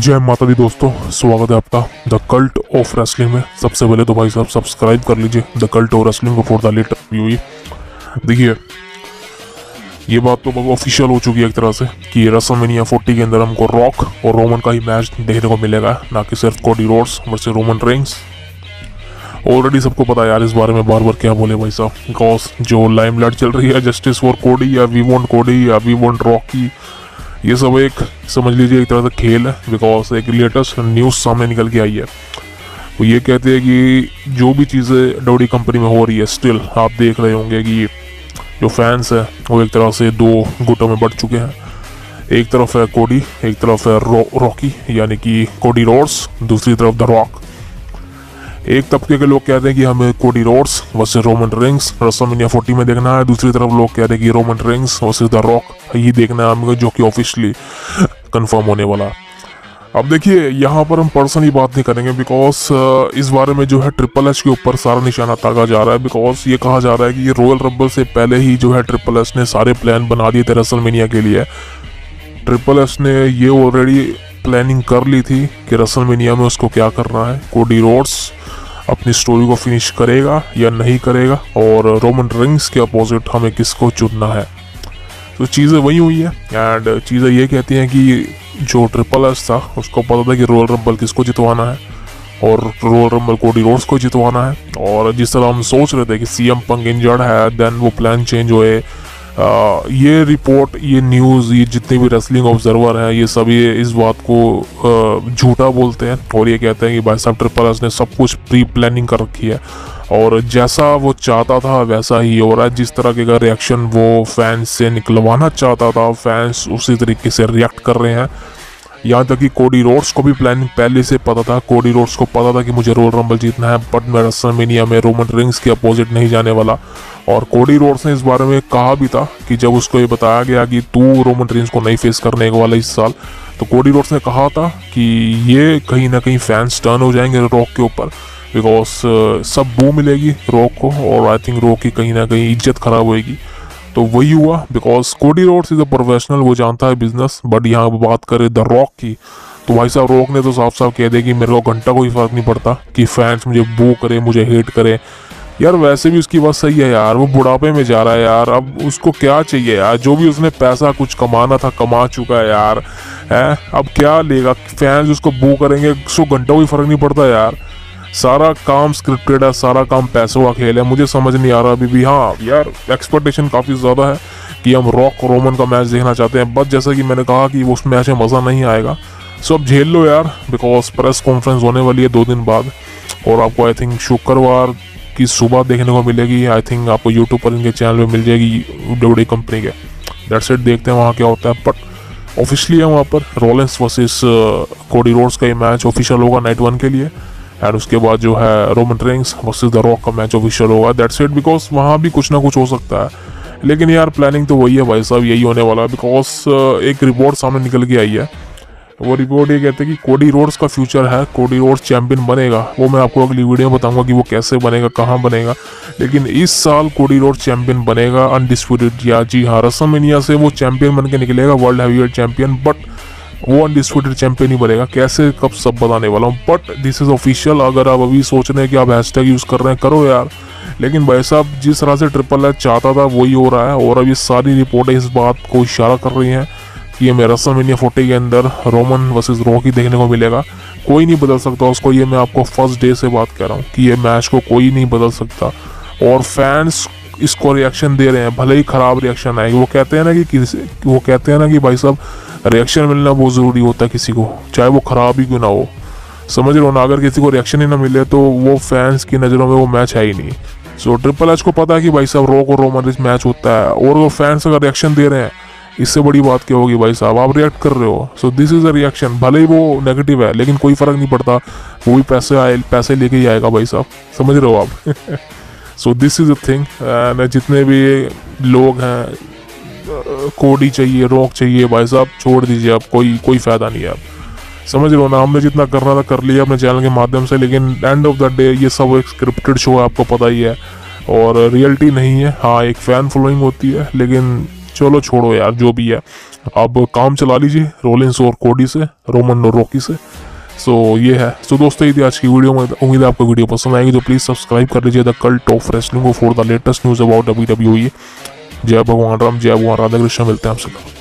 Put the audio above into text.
जय माता दी दोस्तों, स्वागत है आपका द कल्ट ऑफ रेसलिंग में। सबसे पहले तो भाई साहब सब्सक्राइब कर लीजिए द कल्ट ऑफ रेसलिंग को फॉर द लेटेस्ट व्यू। देखिए ये बात तो ऑफिशियल हो चुकी है एक तरह से कि रेसलमेनिया 40 के अंदर हमको रॉक और रोमन का ही मैच देखने को मिलेगा, ना कि सिर्फ Cody Rhodes versus Roman Reigns. Already सबको पता है यार इस बारे में बार बार क्या बोले भाई साहब, बिकॉज जो लाइमलाइट चल रही है जस्टिस फॉर कोडी या वी वांट कोडी या वी वांट रॉकी, ये सब एक समझ लीजिए एक तरह से खेल है। बिकॉज एक लेटेस्ट न्यूज़ सामने निकल के आई है, वो ये कहते हैं कि जो भी चीज़ें डब्ल्यूडब्ल्यूई कंपनी में हो रही है, स्टिल आप देख रहे होंगे कि जो फैंस है वो एक तरह से दो गुटों में बढ़ चुके हैं। एक तरफ है कोडी, एक तरफ है रॉकी यानी कि कोडी रोड्स, दूसरी तरफ द रॉक। एक तबके के लोग कहते हैं कि हमें Cody Rhodes versus Roman Reigns WrestleMania 40 में देखना है, दूसरी तरफ लोग कहते हैं कि Roman Reigns versus the rock ये देखना है हमें, जो कि ऑफिशियली कंफर्म होने वाला है। अब देखिए यहाँ पर हम पर्सनली बात नहीं करेंगे बिकॉज इस बारे में जो है ट्रिपल एच के ऊपर सारा निशाना ताका जा रहा है। बिकॉज ये कहा जा रहा है कि ये रॉयल रंबल से पहले ही जो है ट्रिपल एच ने सारे प्लान बना दिए थे रेसलमेनिया के लिए। ट्रिपल एच ने ये ऑलरेडी प्लानिंग कर ली थी कि रेसलमेनिया में उसको क्या करना है, कोडी रोड्स अपनी स्टोरी को फिनिश करेगा या नहीं करेगा, और रोमन रेंस के अपोजिट हमें किसको चुनना है। तो चीज़ें वही हुई है एंड चीज़ें ये कहती हैं कि जो ट्रिपल एच था उसको पता था कि रॉयल रंबल किसको जितवाना है और रॉयल रंबल कोडी रोड्स को जितवाना है। और जिस तरह हम सोच रहे थे कि सीएम पंक इंजर्ड है, देन वो प्लान चेंज हुए। ये रिपोर्ट, ये न्यूज़, ये जितने भी रेसलिंग ऑब्जर्वर हैं ये सभी इस बात को झूठा बोलते हैं और ये कहते हैं कि भाई साहब ट्रिपल एच ने सब कुछ प्री प्लानिंग कर रखी है और जैसा वो चाहता था वैसा ही हो रहा है। जिस तरह का रिएक्शन वो फैंस से निकलवाना चाहता था फैंस उसी तरीके से रिएक्ट कर रहे हैं। यहाँ तक कि कोडी रोड्स को भी प्लानिंग पहले से पता था, कोडी रोड्स को पता था कि मुझे रॉयल रंबल जीतना है, बट मैं रेसलमेनिया में रोमन रेंस के अपोजिट नहीं जाने वाला। और कोडी रोड्स ने इस बारे में कहा भी था कि जब उसको ये बताया गया कि तू रोमन रेंस को नहीं फेस करने वाला इस साल, तो कोडी रोड्स ने कहा था कि ये कहीं ना कहीं फैंस टर्न हो जाएंगे रॉक के ऊपर, बिकॉज सब बू मिलेगी रॉक को और आई थिंक रॉक की कहीं ना कहीं इज्जत खराब होएगी। तो वही हुआ, because Cody Rhodes is a professional, वो जानता है बिजनेस। बट यहाँ बात करें द रॉक की, तो भाई साहब रॉक ने तो साफ साफ कह दिया कि मेरे को घंटा कोई फर्क नहीं पड़ता कि फैंस मुझे बू करे, मुझे हेट करे। यार वैसे भी उसकी बात सही है यार, वो बुढ़ापे में जा रहा है यार, अब उसको क्या चाहिए यार, जो भी उसने पैसा कुछ कमाना था कमा चुका है यार, है अब क्या लेगा। फैंस उसको बू करेंगे, उसको घंटा कोई फर्क नहीं पड़ता यार। सारा काम स्क्रिप्टेड है, सारा काम पैसों का खेल है। मुझे समझ नहीं आ रहा अभी भी। हाँ यार एक्सपेक्टेशन काफ़ी ज़्यादा है कि हम रॉक रोमन का मैच देखना चाहते हैं, बट जैसा कि मैंने कहा कि उस मैच में मज़ा नहीं आएगा। सो अब झेल लो यार, बिकॉज प्रेस कॉन्फ्रेंस होने वाली है 2 दिन बाद और आपको आई थिंक शुक्रवार की सुबह देखने को मिलेगी। आई थिंक आपको यूट्यूब पर इनके चैनल पे मिल जाएगी डब्ल्यूडब्ल्यूई कंपनी के। दैट्स इट, देखते हैं वहाँ क्या होता है। बट ऑफिशियली है वहाँ पर रोलेंस वर्सेस कोडी रोड्स का ये मैच ऑफिशियल होगा नाइट 1 के लिए, एंड उसके बाद जो है Roman Reigns versus the rock का मैच ऑफिशियल होगा। दैट्स इट, बिकॉज वहाँ भी कुछ ना कुछ हो सकता है, लेकिन यार प्लानिंग तो वही है भाई साहब, यही होने वाला है। बिकॉज एक रिपोर्ट सामने निकल के आई है, वो रिपोर्ट ये कहते हैं कि कोडी रोड्स का फ्यूचर है, कोडी रोड्स चैंपियन बनेगा। वो मैं आपको अगली वीडियो में बताऊंगा कि वो कैसे बनेगा, कहाँ बनेगा, लेकिन इस साल कोडी रोड्स चैंपियन बनेगा अनडिस्प्यूटेड। या जी हाँ, रेसलमेनिया से वो चैंपियन बन के निकलेगा, वर्ल्ड हैवीवेट चैंपियन, बट वो अनडिस्प्यूटेड चैंपियन ही बनेगा। कैसे कब सब बताने वाला हूँ, बट दिस इज ऑफिशियल। अगर आप अभी सोच रहे हैं कि आप हैशटैग यूज़ कर रहे हैं, करो यार, लेकिन भाई साहब जिस तरह से ट्रिपल एच चाहता था वही हो रहा है। और अब ये सारी रिपोर्टें इस बात को इशारा कर रही हैं कि ये रेसलमेनिया 40 के अंदर रोमन वर्सेस रॉक ही देखने को मिलेगा। कोई नहीं बदल सकता उसको, ये मैं आपको फर्स्ट डे से बात कह रहा हूँ कि ये मैच को कोई नहीं बदल सकता। और फैंस इसको रिएक्शन दे रहे हैं, भले ही खराब रिएक्शन आएगी। वो कहते हैं ना कि भाई साहब रिएक्शन मिलना बहुत ज़रूरी होता है किसी को, चाहे वो ख़राब ही क्यों ना हो। समझ रहे हो ना, अगर किसी को रिएक्शन ही ना मिले तो वो फैंस की नज़रों में वो मैच है ही नहीं। सो ट्रिपल एच को पता है कि भाई साहब रॉक और रोमन रेंस मैच होता है, और वो फैंस अगर रिएक्शन दे रहे हैं, इससे बड़ी बात क्या होगी भाई साहब, आप रिएक्ट कर रहे हो। So this is a reaction, भले ही वो नेगेटिव है लेकिन कोई फ़र्क नहीं पड़ता, वो भी पैसे लेके ही आएगा भाई साहब, समझ रहे हो आप। So this is a thing, and जितने भी लोग हैं कोडी चाहिए, रॉक चाहिए, भाई साहब छोड़ दीजिए, आप कोई फ़ायदा नहीं है। आप समझ रहे हो ना, हमने जितना करना था कर लिया अपने चैनल के माध्यम से, लेकिन एंड ऑफ द डे ये सब एक स्क्रिप्टेड शो है, आपको पता ही है, और रियलिटी नहीं है। हाँ एक फ़ैन फॉलोइंग होती है, लेकिन चलो छोड़ो यार जो भी है। अब काम चला लीजिए रोलिंस और कोडी से, रोमन और रॉकी से। सो ये है। सो दोस्तों ये थी आज की वीडियो में। उम्मीद है आपको वीडियो पसंद आएगी, तो प्लीज़ सब्सक्राइब कर लीजिए the cult of wrestling for the latest news about WWE। जय भगवान राम, जय भगवान राधा कृष्ण। मिलते हैं आपसे।